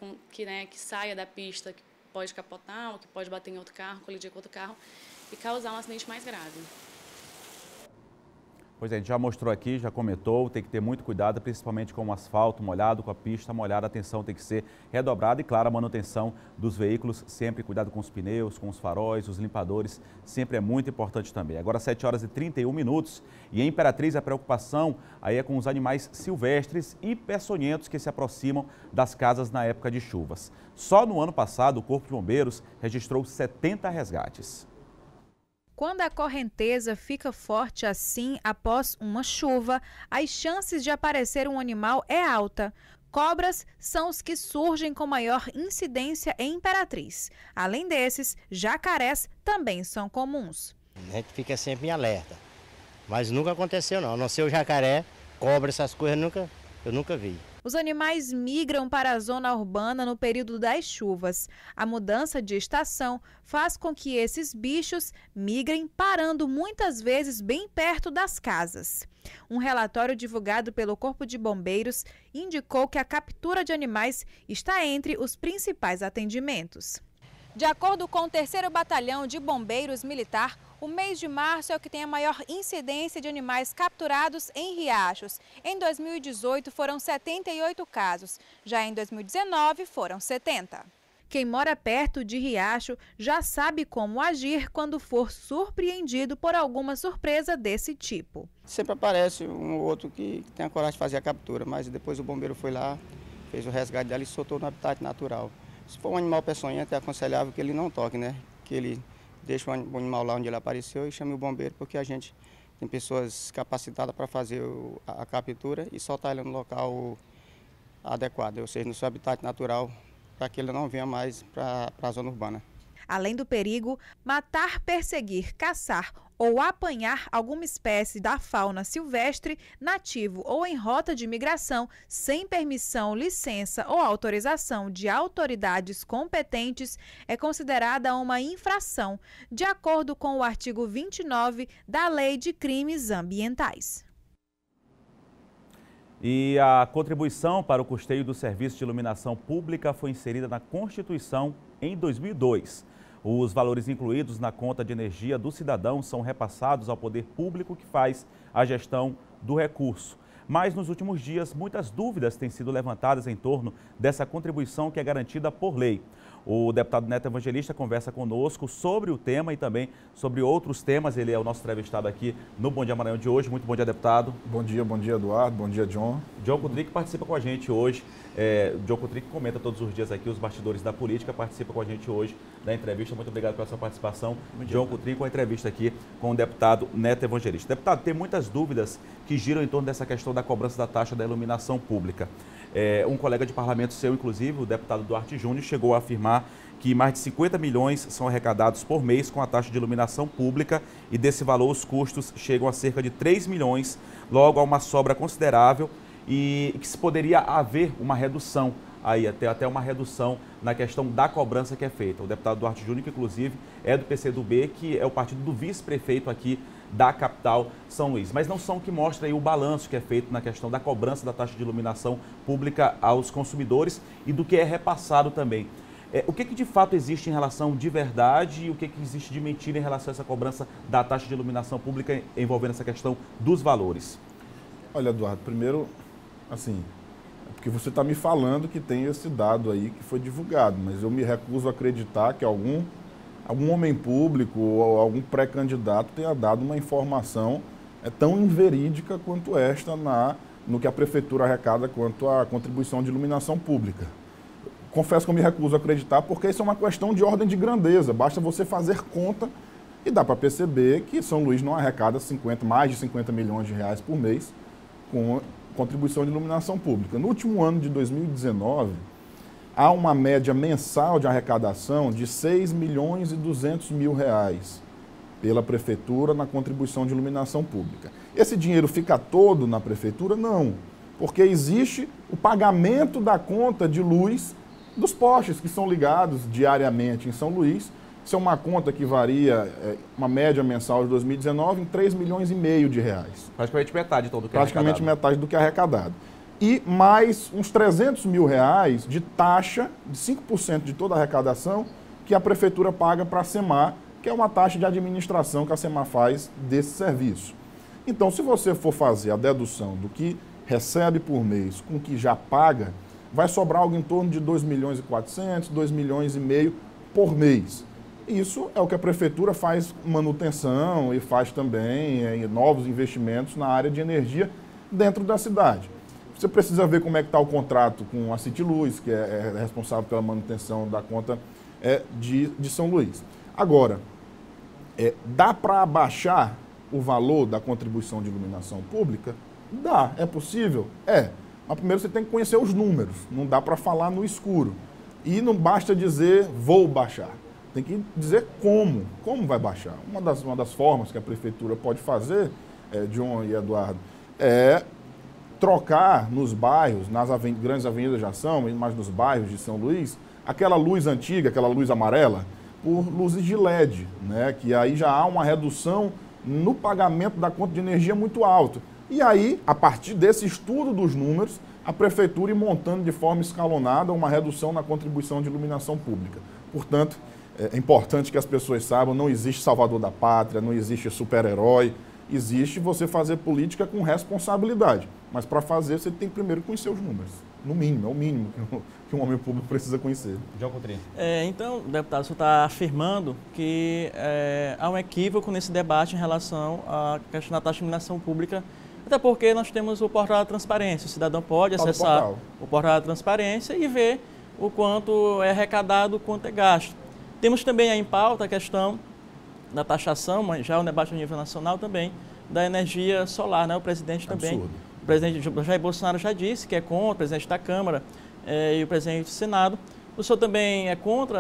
S: saia da pista, que pode capotar, ou que pode bater em outro carro, colidir com outro carro e causar um acidente mais grave.
A: Pois é, a gente já mostrou aqui, já comentou, tem que ter muito cuidado, principalmente com o asfalto molhado, com a pista molhada, a atenção tem que ser redobrada e, claro, a manutenção dos veículos, sempre cuidado com os pneus, com os faróis, os limpadores, sempre é muito importante também. Agora 7 horas e 31 minutos e em Imperatriz a preocupação aí é com os animais silvestres e peçonhentos que se aproximam das casas na época de chuvas. Só no ano passado o Corpo de Bombeiros registrou 70 resgates.
T: Quando a correnteza fica forte assim após uma chuva, as chances de aparecer um animal é alta. Cobras são os que surgem com maior incidência em Imperatriz. Além desses, jacarés também são comuns.
U: A gente fica sempre em alerta, mas nunca aconteceu não. A não ser o jacaré, cobra, essas coisas eu nunca vi.
T: Os animais migram para a zona urbana no período das chuvas. A mudança de estação faz com que esses bichos migrem, parando muitas vezes bem perto das casas. Um relatório divulgado pelo Corpo de Bombeiros indicou que a captura de animais está entre os principais atendimentos. De acordo com o 3º Batalhão de Bombeiros Militar, o mês de março é o que tem a maior incidência de animais capturados em riachos. Em 2018 foram 78 casos, já em 2019 foram 70. Quem mora perto de riacho já sabe como agir quando for surpreendido por alguma surpresa desse tipo.
C: Sempre aparece um ou outro que tem a coragem de fazer a captura, mas depois o bombeiro foi lá, fez o resgate dela e soltou no habitat natural. Se for um animal peçonhento, é aconselhável que ele não toque, né? Que ele deixe o animal lá onde ele apareceu e chame o bombeiro, porque a gente tem pessoas capacitadas para fazer a captura e soltar ele no local adequado, ou seja, no seu habitat natural, para que ele não venha mais para a zona urbana.
T: Além do perigo, matar, perseguir, caçar ou apanhar alguma espécie da fauna silvestre, nativo ou em rota de migração, sem permissão, licença ou autorização de autoridades competentes, é considerada uma infração, de acordo com o artigo 29 da Lei de Crimes Ambientais.
A: E a contribuição para o custeio do serviço de iluminação pública foi inserida na Constituição em 2002. Os valores incluídos na conta de energia do cidadão são repassados ao poder público que faz a gestão do recurso. Mas nos últimos dias, muitas dúvidas têm sido levantadas em torno dessa contribuição que é garantida por lei. O deputado Neto Evangelista conversa conosco sobre o tema e também sobre outros temas. Ele é o nosso entrevistado aqui no Bom Dia Maranhão de hoje. Muito bom dia, deputado.
V: Bom dia, Eduardo. Bom dia, John.
A: John Kutrick participa com a gente hoje. John Kutrick comenta todos os dias aqui os bastidores da política, participa com a gente hoje da entrevista. Muito obrigado pela sua participação. John Kutrick com a entrevista aqui com o deputado Neto Evangelista. Deputado, tem muitas dúvidas que giram em torno dessa questão da cobrança da taxa da iluminação pública. Um colega de parlamento seu, inclusive, o deputado Duarte Júnior, chegou a afirmar que mais de 50 milhões são arrecadados por mês com a taxa de iluminação pública e desse valor os custos chegam a cerca de 3 milhões, logo a uma sobra considerável e que se poderia haver uma redução, aí até uma redução na questão da cobrança que é feita. O deputado Duarte Júnior, que inclusive é do PCdoB, que é o partido do vice-prefeito aqui da capital São Luís. Mas não são o que mostra aí o balanço que é feito na questão da cobrança da taxa de iluminação pública aos consumidores e do que é repassado também. O que de fato existe em relação de verdade e o que existe de mentira em relação a essa cobrança da taxa de iluminação pública envolvendo essa questão dos valores?
V: Olha, Eduardo, primeiro, assim, é porque você está me falando que tem esse dado aí que foi divulgado, mas eu me recuso a acreditar que algum homem público ou algum pré-candidato tenha dado uma informação tão inverídica quanto esta no que a prefeitura arrecada quanto à contribuição de iluminação pública. Confesso que eu me recuso a acreditar porque isso é uma questão de ordem de grandeza, basta você fazer conta e dá para perceber que São Luís não arrecada mais de 50 milhões de reais por mês com contribuição de iluminação pública. No último ano de 2019, há uma média mensal de arrecadação de 6 milhões e 200 mil reais pela prefeitura na contribuição de iluminação pública. Esse dinheiro fica todo na prefeitura? Não, porque existe o pagamento da conta de luz dos postes que são ligados diariamente em São Luís. Isso é uma conta que varia, uma média mensal de 2019, em 3 milhões e meio de reais.
A: Praticamente metade então, do que
V: Praticamente metade do que é arrecadado. E mais uns 300 mil reais de taxa, de 5% de toda a arrecadação, que a prefeitura paga para a SEMAR, que é uma taxa de administração que a SEMAR faz desse serviço. Então, se você for fazer a dedução do que recebe por mês com o que já paga, vai sobrar algo em torno de 2 milhões e 400, 2 milhões e meio por mês. Isso é o que a prefeitura faz manutenção e faz também novos investimentos na área de energia dentro da cidade. Você precisa ver como é que está o contrato com a City Luz, que é responsável pela manutenção da conta de São Luís. Agora, dá para abaixar o valor da contribuição de iluminação pública? Dá. É possível? Mas primeiro você tem que conhecer os números. Não dá para falar no escuro. E não basta dizer, vou baixar. Tem que dizer como vai baixar. Uma das formas que a prefeitura pode fazer, John e Eduardo, é trocar nos bairros, nas grandes avenidas de ação, mas nos bairros de São Luís, aquela luz antiga, aquela luz amarela, por luzes de LED, né? Que aí já há uma redução no pagamento da conta de energia muito alto. E aí, a partir desse estudo dos números, a prefeitura ir montando de forma escalonada uma redução na contribuição de iluminação pública. Portanto, é importante que as pessoas saibam, não existe salvador da pátria, não existe super-herói, existe você fazer política com responsabilidade. Mas para fazer, você tem que primeiro conhecer os números. No mínimo, é o mínimo que um homem público precisa conhecer.
A: João Coutrinho.
D: Então, deputado, o senhor está afirmando que há um equívoco nesse debate em relação à questão da taxa de iluminação pública, até porque nós temos o portal da transparência. O cidadão pode acessar o portal da transparência e ver o quanto é arrecadado, o quanto é gasto. Temos também aí em pauta a questão da taxação, mas já o debate a nível nacional também, da energia solar, né? O presidente também, o presidente Jair Bolsonaro já disse que é contra, o presidente da Câmara e o presidente do Senado. O senhor também é contra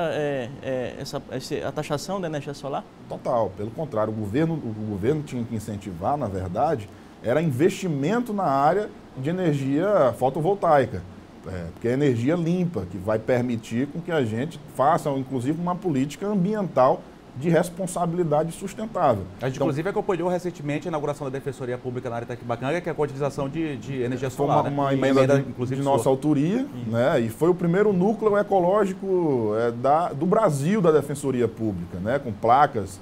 D: a taxação da energia solar?
V: Total, pelo contrário, o governo tinha que incentivar, na verdade, era investimento na área de energia fotovoltaica. Porque é energia limpa, que vai permitir com que a gente faça, inclusive, uma política ambiental de responsabilidade sustentável.
A: A gente, inclusive, acompanhou recentemente a inauguração da Defensoria Pública na área Tecbacanga, que é a utilização de energia solar.
V: Foi uma emenda inclusive, de nossa autoria, né? E foi o primeiro núcleo ecológico do Brasil da Defensoria Pública, né? Com placas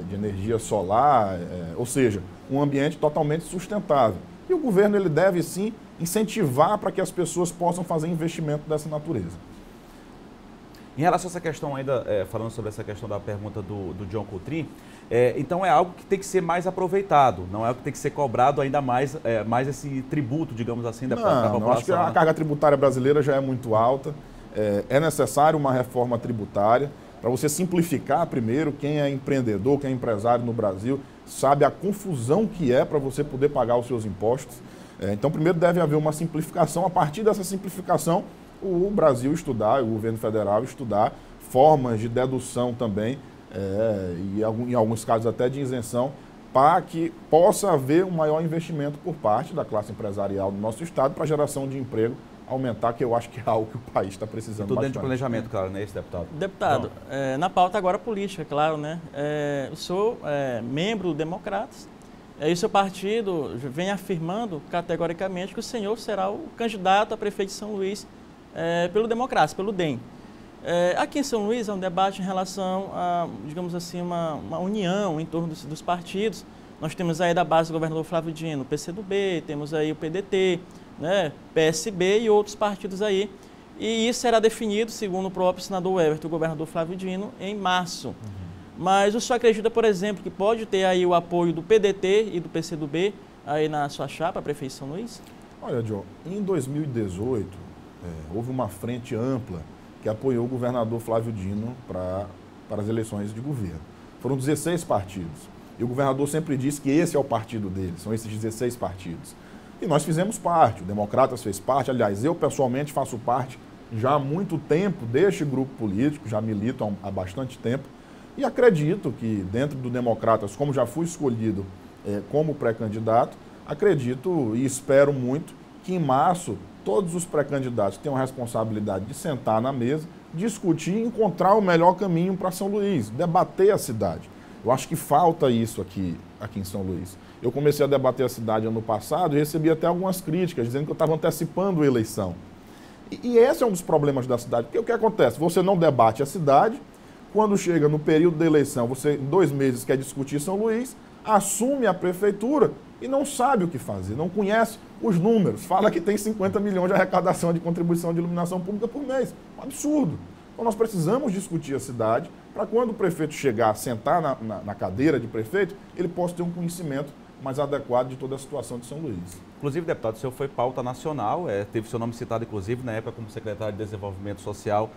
V: de energia solar, ou seja, um ambiente totalmente sustentável. E o governo ele deve, sim, incentivar para que as pessoas possam fazer investimento dessa natureza.
A: Em relação a essa questão ainda, falando sobre essa questão da pergunta do João Coutrinho, então é algo que tem que ser mais aproveitado, não é algo que tem que ser cobrado ainda mais, mais esse tributo, digamos assim, da população.
V: Não, acho que a carga tributária brasileira já é muito alta, é necessário uma reforma tributária para você simplificar primeiro. Quem é empreendedor, quem é empresário no Brasil, sabe a confusão que é para você poder pagar os seus impostos. Então, primeiro deve haver uma simplificação. A partir dessa simplificação, o Brasil estudar, o governo federal estudar formas de dedução também, e em alguns casos até de isenção, para que possa haver um maior investimento por parte da classe empresarial do nosso estado para a geração de emprego aumentar, que eu acho que é algo que o país está precisando
A: tudo
D: bastante.
A: dentro de planejamento, claro, né, esse deputado?
D: Deputado, na pauta agora política, claro, né? Eu sou membro do Democratas, e o seu partido vem afirmando categoricamente que o senhor será o candidato a prefeito de São Luís pelo Democratas, pelo DEM. Aqui em São Luís é um debate em relação a, digamos assim, uma união em torno dos partidos. Nós temos aí da base do governador Flávio Dino o PCdoB, temos aí o PDT, né, PSB e outros partidos aí. E isso será definido, segundo o próprio senador Everton, o governador Flávio Dino, em março. Mas o senhor acredita, por exemplo, que pode ter aí o apoio do PDT e do PCdoB aí na sua chapa, prefeito de São Luís?
V: Olha, John, em 2018, houve uma frente ampla que apoiou o governador Flávio Dino para as eleições de governo. Foram 16 partidos. E o governador sempre disse que esse é o partido dele, são esses 16 partidos. E nós fizemos parte, o Democratas fez parte, aliás, eu pessoalmente faço parte já há muito tempo deste grupo político, já milito há bastante tempo, e acredito que dentro do Democratas, como já fui escolhido como pré-candidato, acredito e espero muito que em março todos os pré-candidatos tenham a responsabilidade de sentar na mesa, discutir e encontrar o melhor caminho para São Luís, debater a cidade. Eu acho que falta isso aqui em São Luís. Eu comecei a debater a cidade ano passado e recebi até algumas críticas, dizendo que eu estava antecipando a eleição. E esse é um dos problemas da cidade, porque o que acontece? Você não debate a cidade, quando chega no período da eleição, você em 2 meses quer discutir São Luís, assume a prefeitura e não sabe o que fazer, não conhece os números, fala que tem 50 milhões de arrecadação de contribuição de iluminação pública por mês. Um absurdo. Então nós precisamos discutir a cidade para quando o prefeito chegar, sentar na cadeira de prefeito, ele possa ter um conhecimento mais adequado de toda a situação de São Luís.
A: Inclusive, deputado, o senhor foi pauta nacional, teve seu nome citado, inclusive, na época como secretário de Desenvolvimento Social,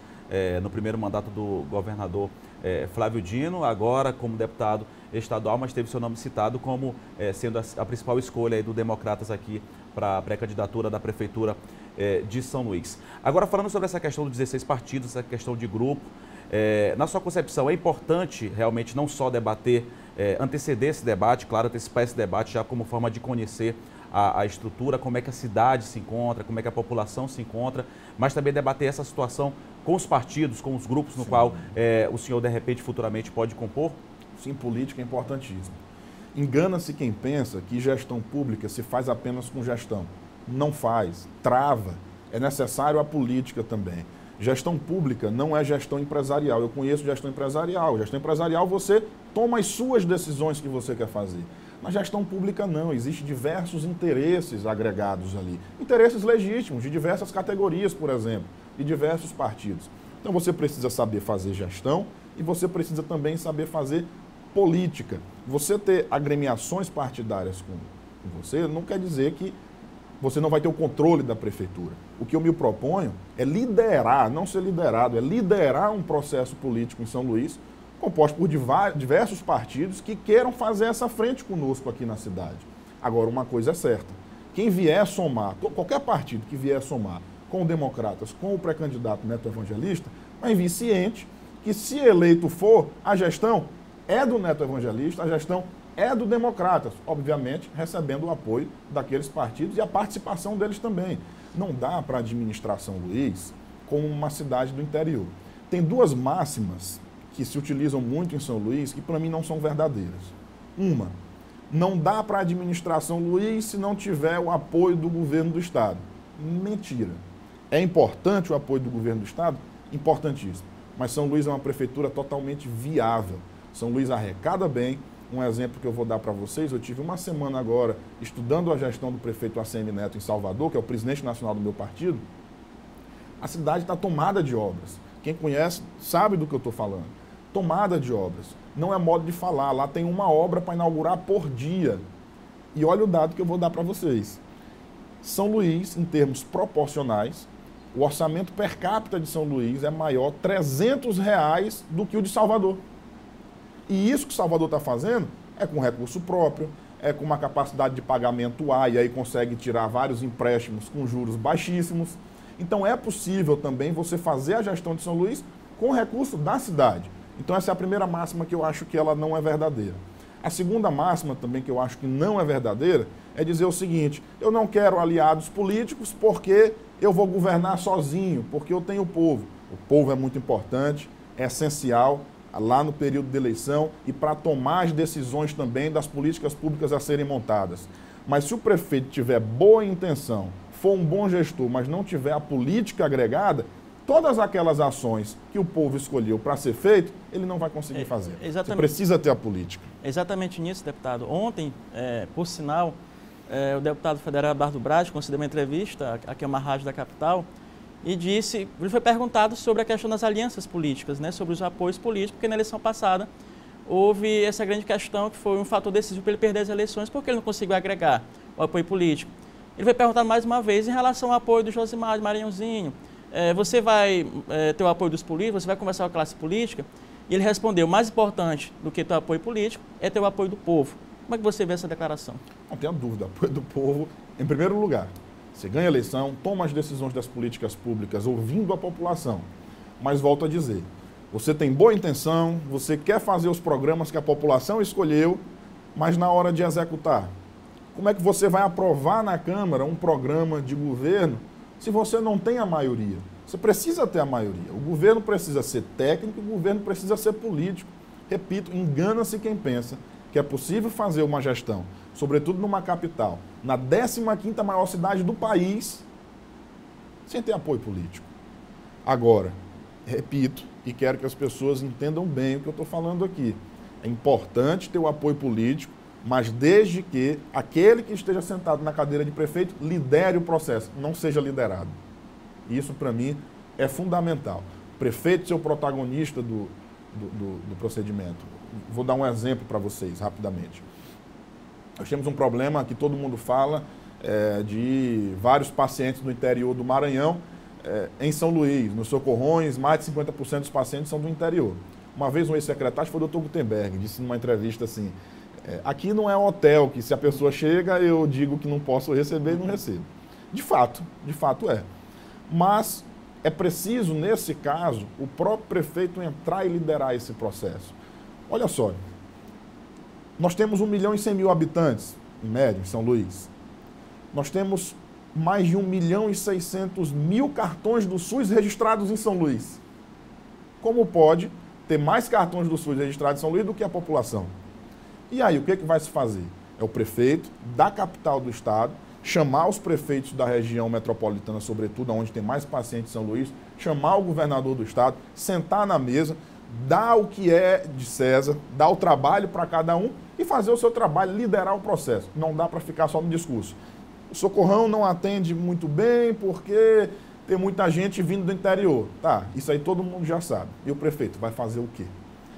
A: no primeiro mandato do governador Flávio Dino, agora como deputado estadual, mas teve seu nome citado como sendo a principal escolha aí do Democratas aqui para a pré-candidatura da Prefeitura de São Luís. Agora, falando sobre essa questão dos 16 partidos, essa questão de grupo, na sua concepção, é importante realmente não só debater, anteceder esse debate, claro, antecipar esse debate já como forma de conhecer a estrutura, como é que a cidade se encontra, como é que a população se encontra, mas também debater essa situação com os partidos, com os grupos no qual o senhor, de repente, futuramente pode compor?
V: Sim, política é importantíssimo. Engana-se quem pensa que gestão pública se faz apenas com gestão. Não faz, trava. É necessário a política também. Gestão pública não é gestão empresarial. Eu conheço gestão empresarial. Gestão empresarial, você toma as suas decisões que você quer fazer. Na gestão pública não, existem diversos interesses agregados ali. Interesses legítimos, de diversas categorias, por exemplo, de diversos partidos. Então você precisa saber fazer gestão e você precisa também saber fazer política. Você ter agremiações partidárias com você não quer dizer que você não vai ter o controle da prefeitura. O que eu me proponho é liderar, não ser liderado, é liderar um processo político em São Luís, composto por diversos partidos que queiram fazer essa frente conosco aqui na cidade. Agora, uma coisa é certa, quem vier somar, qualquer partido que vier somar com o Democratas, com o pré-candidato Neto Evangelista, vai vir ciente que, se eleito for, a gestão é do Neto Evangelista, a gestão é do Democratas, obviamente recebendo o apoio daqueles partidos e a participação deles também. Não dá para administrar São Luís como uma cidade do interior. Tem duas máximas que se utilizam muito em São Luís que para mim não são verdadeiras. Uma, não dá para administrar São Luís se não tiver o apoio do governo do estado. Mentira. É importante o apoio do governo do estado? Importantíssimo. Mas São Luís é uma prefeitura totalmente viável. São Luís arrecada bem. Um exemplo que eu vou dar para vocês, eu tive uma semana agora estudando a gestão do prefeito ACM Neto em Salvador, que é o presidente nacional do meu partido. A cidade está tomada de obras. Quem conhece sabe do que eu estou falando. Tomada de obras. Não é modo de falar. Lá tem uma obra para inaugurar por dia. E olha o dado que eu vou dar para vocês. São Luís, em termos proporcionais, o orçamento per capita de São Luís é maior R$300 do que o de Salvador. E isso que Salvador está fazendo é com recurso próprio, é com uma capacidade de pagamento A, e aí consegue tirar vários empréstimos com juros baixíssimos. Então é possível também você fazer a gestão de São Luís com recurso da cidade. Então essa é a primeira máxima que eu acho que ela não é verdadeira. A segunda máxima também que eu acho que não é verdadeira é dizer o seguinte: eu não quero aliados políticos porque eu vou governar sozinho, porque eu tenho o povo. O povo é muito importante, é essencial lá no período de eleição e para tomar as decisões também das políticas públicas a serem montadas. Mas se o prefeito tiver boa intenção, for um bom gestor, mas não tiver a política agregada, todas aquelas ações que o povo escolheu para ser feito, ele não vai conseguir fazer. Você precisa ter a política.
D: Exatamente nisso, deputado. Ontem, por sinal, o deputado federal Eduardo Braz concedeu uma entrevista aqui a uma rádio da capital e ele foi perguntado sobre a questão das alianças políticas, né, sobre os apoios políticos, porque na eleição passada houve essa grande questão que foi um fator decisivo para ele perder as eleições, porque ele não conseguiu agregar o apoio político. Ele foi perguntado mais uma vez em relação ao apoio do Josimar, de Maranhãozinho. Você vai ter o apoio dos políticos, você vai conversar com a classe política? E ele respondeu: mais importante do que ter o apoio político é ter o apoio do povo. Como é que você vê essa declaração?
V: Não tenha dúvida, apoio do povo, em primeiro lugar. Você ganha a eleição, toma as decisões das políticas públicas ouvindo a população. Mas volto a dizer, você tem boa intenção, você quer fazer os programas que a população escolheu, mas na hora de executar, como é que você vai aprovar na Câmara um programa de governo se você não tem a maioria? Você precisa ter a maioria. O governo precisa ser técnico, o governo precisa ser político. Repito, engana-se quem pensa que é possível fazer uma gestão, sobretudo numa capital, na 15ª maior cidade do país, sem ter apoio político. Agora, repito, e quero que as pessoas entendam bem o que eu estou falando aqui. É importante ter o apoio político, mas desde que aquele que esteja sentado na cadeira de prefeito lidere o processo, não seja liderado. Isso, para mim, é fundamental. O prefeito ser o protagonista do procedimento. Vou dar um exemplo para vocês, rapidamente. Nós temos um problema que todo mundo fala de vários pacientes do interior do Maranhão, em São Luís, nos socorrões, mais de 50% dos pacientes são do interior. Uma vez um ex-secretário, foi o Dr. Gutenberg, disse numa entrevista assim: aqui não é hotel que se a pessoa chega eu digo que não posso receber e não recebo. De fato é. Mas é preciso, nesse caso, o próprio prefeito entrar e liderar esse processo. Olha só, nós temos 1.100.000 habitantes, em média, em São Luís. Nós temos mais de 1.600.000 cartões do SUS registrados em São Luís. Como pode ter mais cartões do SUS registrados em São Luís do que a população? E aí, o que vai se fazer? É o prefeito da capital do estado chamar os prefeitos da região metropolitana, sobretudo onde tem mais pacientes em São Luís, chamar o governador do estado, sentar na mesa, dar o que é de César, dar o trabalho para cada um e fazer o seu trabalho, liderar o processo. Não dá para ficar só no discurso. O Socorrão não atende muito bem porque tem muita gente vindo do interior. Tá, isso aí todo mundo já sabe. E o prefeito vai fazer o quê?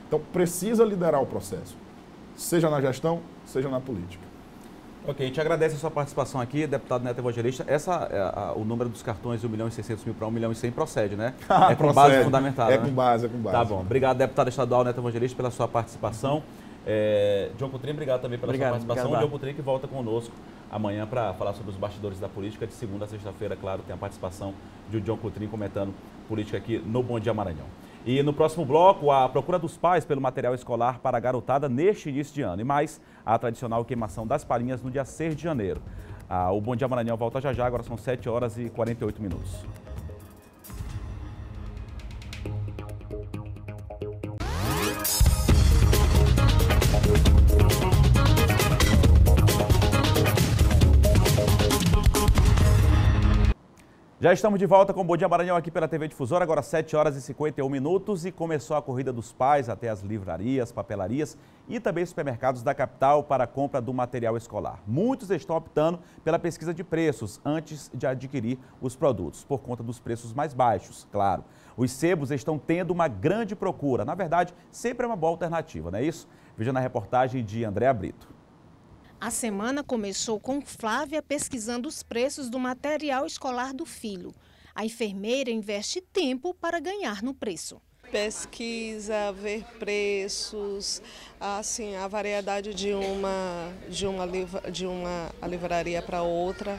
V: Então, precisa liderar o processo, seja na gestão, seja na política.
A: Ok, a gente agradece a sua participação aqui, deputado Neto Evangelista. O número dos cartões de 1.600.000 para 1.100.000 procede, né? É com base fundamentada.
V: É com base, é com base.
A: Tá bom. Obrigado, deputado estadual Neto Evangelista, pela sua participação. John Coutrinho, obrigado também pela sua participação. O John Coutrinho que volta conosco amanhã para falar sobre os bastidores da política. De segunda a sexta-feira, claro, tem a participação de John Coutrinho comentando política aqui no Bom Dia Maranhão. E no próximo bloco, a procura dos pais pelo material escolar para a garotada neste início de ano. E mais, a tradicional queimação das palhinhas no dia 6 de janeiro. O Bom Dia Maranhão volta já já, agora são 7 horas e 48 minutos. Já estamos de volta com o Bom Dia Maranhão aqui pela TV Difusora, agora 7 horas e 51 minutos e começou a corrida dos pais até as livrarias, papelarias e também supermercados da capital para a compra do material escolar. Muitos estão optando pela pesquisa de preços antes de adquirir os produtos, por conta dos preços mais baixos, claro. Os sebos estão tendo uma grande procura, na verdade, sempre é uma boa alternativa, não é isso? Veja na reportagem de Andréa Brito.
E: A semana começou com Flávia pesquisando os preços do material escolar do filho. A enfermeira investe tempo para ganhar no preço.
F: Pesquisa, ver preços, assim, a variedade de uma livraria para outra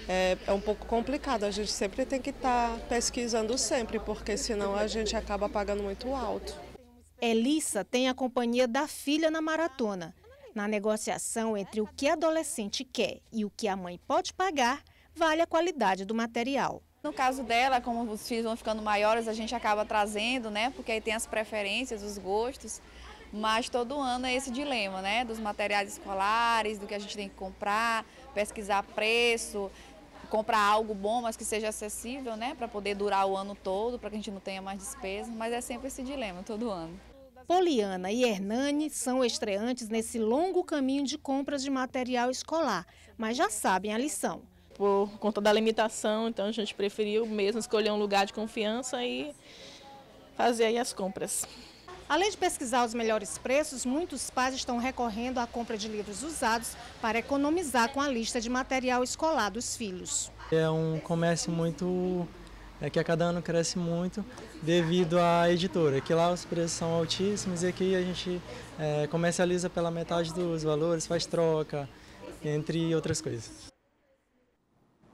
F: é um pouco complicado. A gente sempre tem que estar pesquisando sempre, porque senão a gente acaba pagando muito alto.
E: Elissa tem a companhia da filha na maratona. Na negociação entre o que a adolescente quer e o que a mãe pode pagar, vale a qualidade do material.
W: No caso dela, como os filhos vão ficando maiores, a gente acaba trazendo, né? Porque aí tem as preferências, os gostos. Mas todo ano é esse dilema, né? Dos materiais escolares, do que a gente tem que comprar, pesquisar preço, comprar algo bom, mas que seja acessível, né? Para poder durar o ano todo, para que a gente não tenha mais despesa. Mas é sempre esse dilema, todo ano.
E: Poliana e Hernani são estreantes nesse longo caminho de compras de material escolar, mas já sabem a lição.
X: Por conta da limitação, então a gente preferiu mesmo escolher um lugar de confiança e fazer aí as compras.
E: Além de pesquisar os melhores preços, muitos pais estão recorrendo à compra de livros usados para economizar com a lista de material escolar dos filhos.
Y: É um comércio que a cada ano cresce muito devido à editora, que lá os preços são altíssimos e aqui a gente comercializa pela metade dos valores, faz troca, entre outras coisas.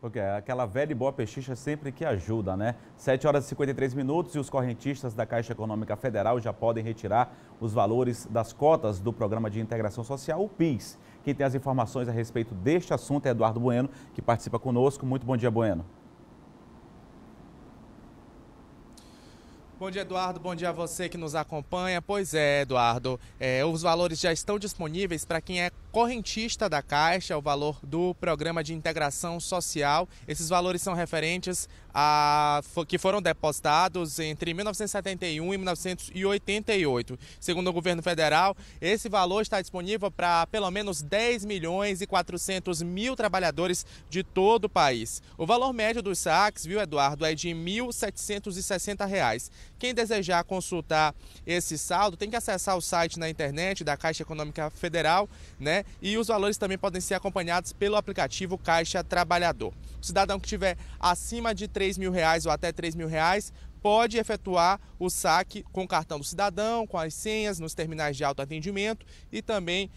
A: Ok, aquela velha e boa pechincha sempre que ajuda, né? 7 horas e 53 minutos e os correntistas da Caixa Econômica Federal já podem retirar os valores das cotas do Programa de Integração Social, o PIS. Quem tem as informações a respeito deste assunto é Eduardo Bueno, que participa conosco. Muito bom dia, Bueno.
Z: Bom dia, Eduardo. Bom dia a você que nos acompanha. Pois é, Eduardo, os valores já estão disponíveis para quem é correntista da Caixa, o valor do Programa de Integração Social. Esses valores são referentes que foram depositados entre 1971 e 1988. Segundo o governo federal, esse valor está disponível para pelo menos 10.400.000 trabalhadores de todo o país. O valor médio dos saques, viu, Eduardo, é de R$ 1.760. Quem desejar consultar esse saldo tem que acessar o site na internet da Caixa Econômica Federal, né? E os valores também podem ser acompanhados pelo aplicativo Caixa Trabalhador. O cidadão que tiver acima de R$ 3.000 ou até R$ 3.000 pode efetuar o saque com o cartão do cidadão, com as senhas, nos terminais de autoatendimento e também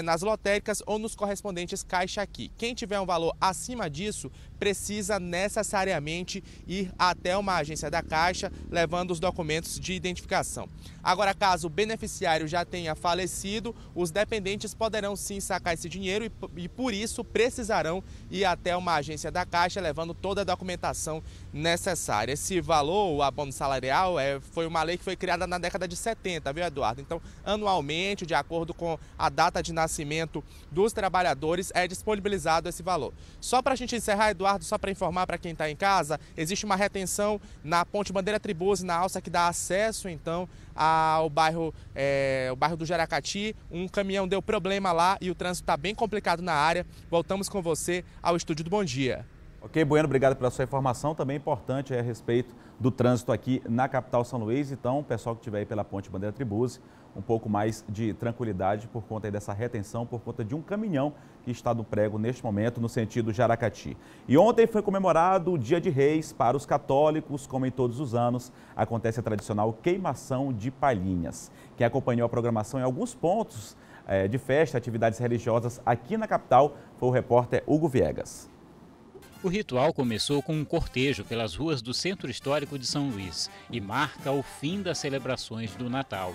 Z: nas lotéricas ou nos correspondentes Caixa Aqui. Quem tiver um valor acima disso precisa necessariamente ir até uma agência da Caixa levando os documentos de identificação. Agora, caso o beneficiário já tenha falecido, os dependentes poderão sim sacar esse dinheiro e por isso precisarão ir até uma agência da Caixa levando toda a documentação necessária. Esse valor, o abono salarial, foi uma lei que foi criada na década de 70, viu, Eduardo? Então, anualmente, de acordo com a data de nascimento dos trabalhadores, é disponibilizado esse valor. Só para a gente encerrar, Eduardo, só para informar para quem está em casa, existe uma retenção na Ponte Bandeira Tribuzzi, na alça que dá acesso, então, ao bairro, o bairro do Jaracati. Um caminhão deu problema lá e o trânsito está bem complicado na área. Voltamos com você ao estúdio do Bom Dia.
A: Ok, Bueno, obrigado pela sua informação. Também importante a respeito do trânsito aqui na capital São Luís. Então, o pessoal que estiver aí pela Ponte Bandeira Tribuzzi, um pouco mais de tranquilidade por conta aí dessa retenção, por conta de um caminhão que está no prego neste momento no sentido Jaracati. E ontem foi comemorado o Dia de Reis para os católicos, como em todos os anos, acontece a tradicional queimação de palhinhas. Quem acompanhou a programação em alguns pontos de festa, atividades religiosas aqui na capital, foi o repórter Hugo Viegas.
B: O ritual começou com um cortejo pelas ruas do Centro Histórico de São Luís e marca o fim das celebrações do Natal.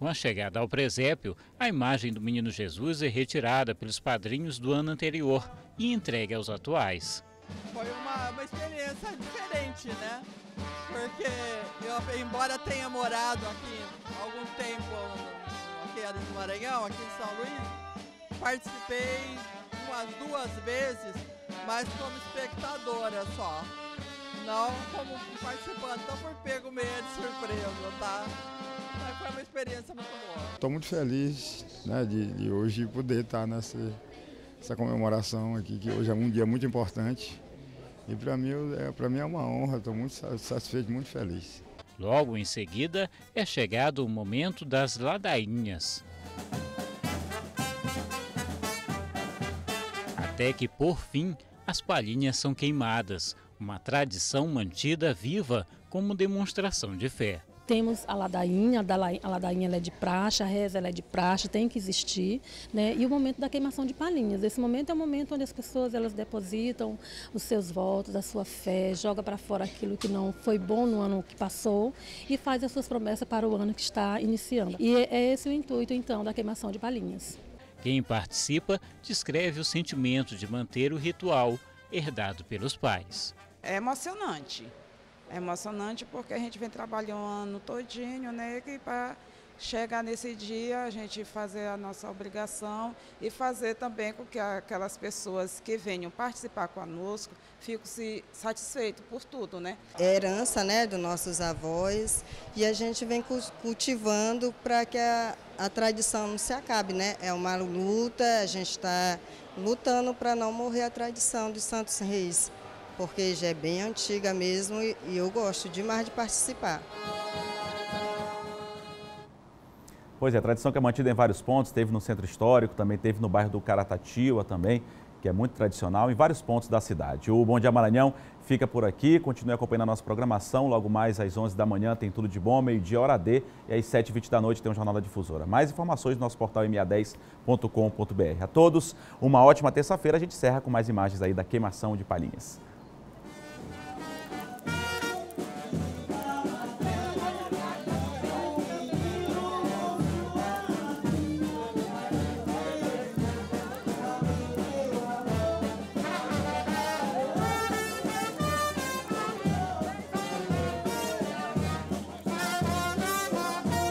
B: Com a chegada ao presépio, a imagem do Menino Jesus é retirada pelos padrinhos do ano anterior e entregue aos atuais.
G: Foi uma experiência diferente, né? Porque eu, embora tenha morado aqui há algum tempo aqui no Maranhão, aqui em São Luís, participei umas 2 vezes, mas como espectadora só, não como participante, então foi pego meio de surpresa, tá? Mas foi uma experiência muito boa.
H: Estou muito feliz, né, de hoje poder estar nessa comemoração aqui, que hoje é um dia muito importante e para mim é uma honra, estou muito satisfeito, muito feliz.
B: Logo em seguida é chegado o momento das ladainhas. Até que, por fim, as palhinhas são queimadas, uma tradição mantida viva como demonstração de fé.
I: Temos a ladainha ela é de praxe, a reza ela é de praxe, tem que existir, né? E o momento da queimação de palhinhas. Esse momento é o momento onde as pessoas elas depositam os seus votos, a sua fé, joga para fora aquilo que não foi bom no ano que passou e faz as suas promessas para o ano que está iniciando. E é esse o intuito, então, da queimação de palhinhas.
B: Quem participa descreve o sentimento de manter o ritual herdado pelos pais.
J: É emocionante. É emocionante porque a gente vem trabalhando o ano todinho, né? E para chegar nesse dia, a gente fazer a nossa obrigação e fazer também com que aquelas pessoas que venham participar conosco fiquem satisfeitos por tudo, né?
K: É herança, né, dos nossos avós e a gente vem cultivando para que a tradição não se acabe, né? É uma luta, a gente está lutando para não morrer a tradição dos Santos Reis, porque já é bem antiga mesmo e eu gosto demais de participar.
A: Pois é, a tradição que é mantida em vários pontos, teve no Centro Histórico, também teve no bairro do Caratatiba também, que é muito tradicional, em vários pontos da cidade. O Bom Dia Maranhão fica por aqui, continue acompanhando a nossa programação, logo mais às 11 da manhã tem Tudo de Bom, meio-dia, hora D, e às 7h20 da noite tem o Jornal da Difusora. Mais informações no nosso portal ma10.com.br. A todos, uma ótima terça-feira, a gente encerra com mais imagens aí da queimação de palhinhas.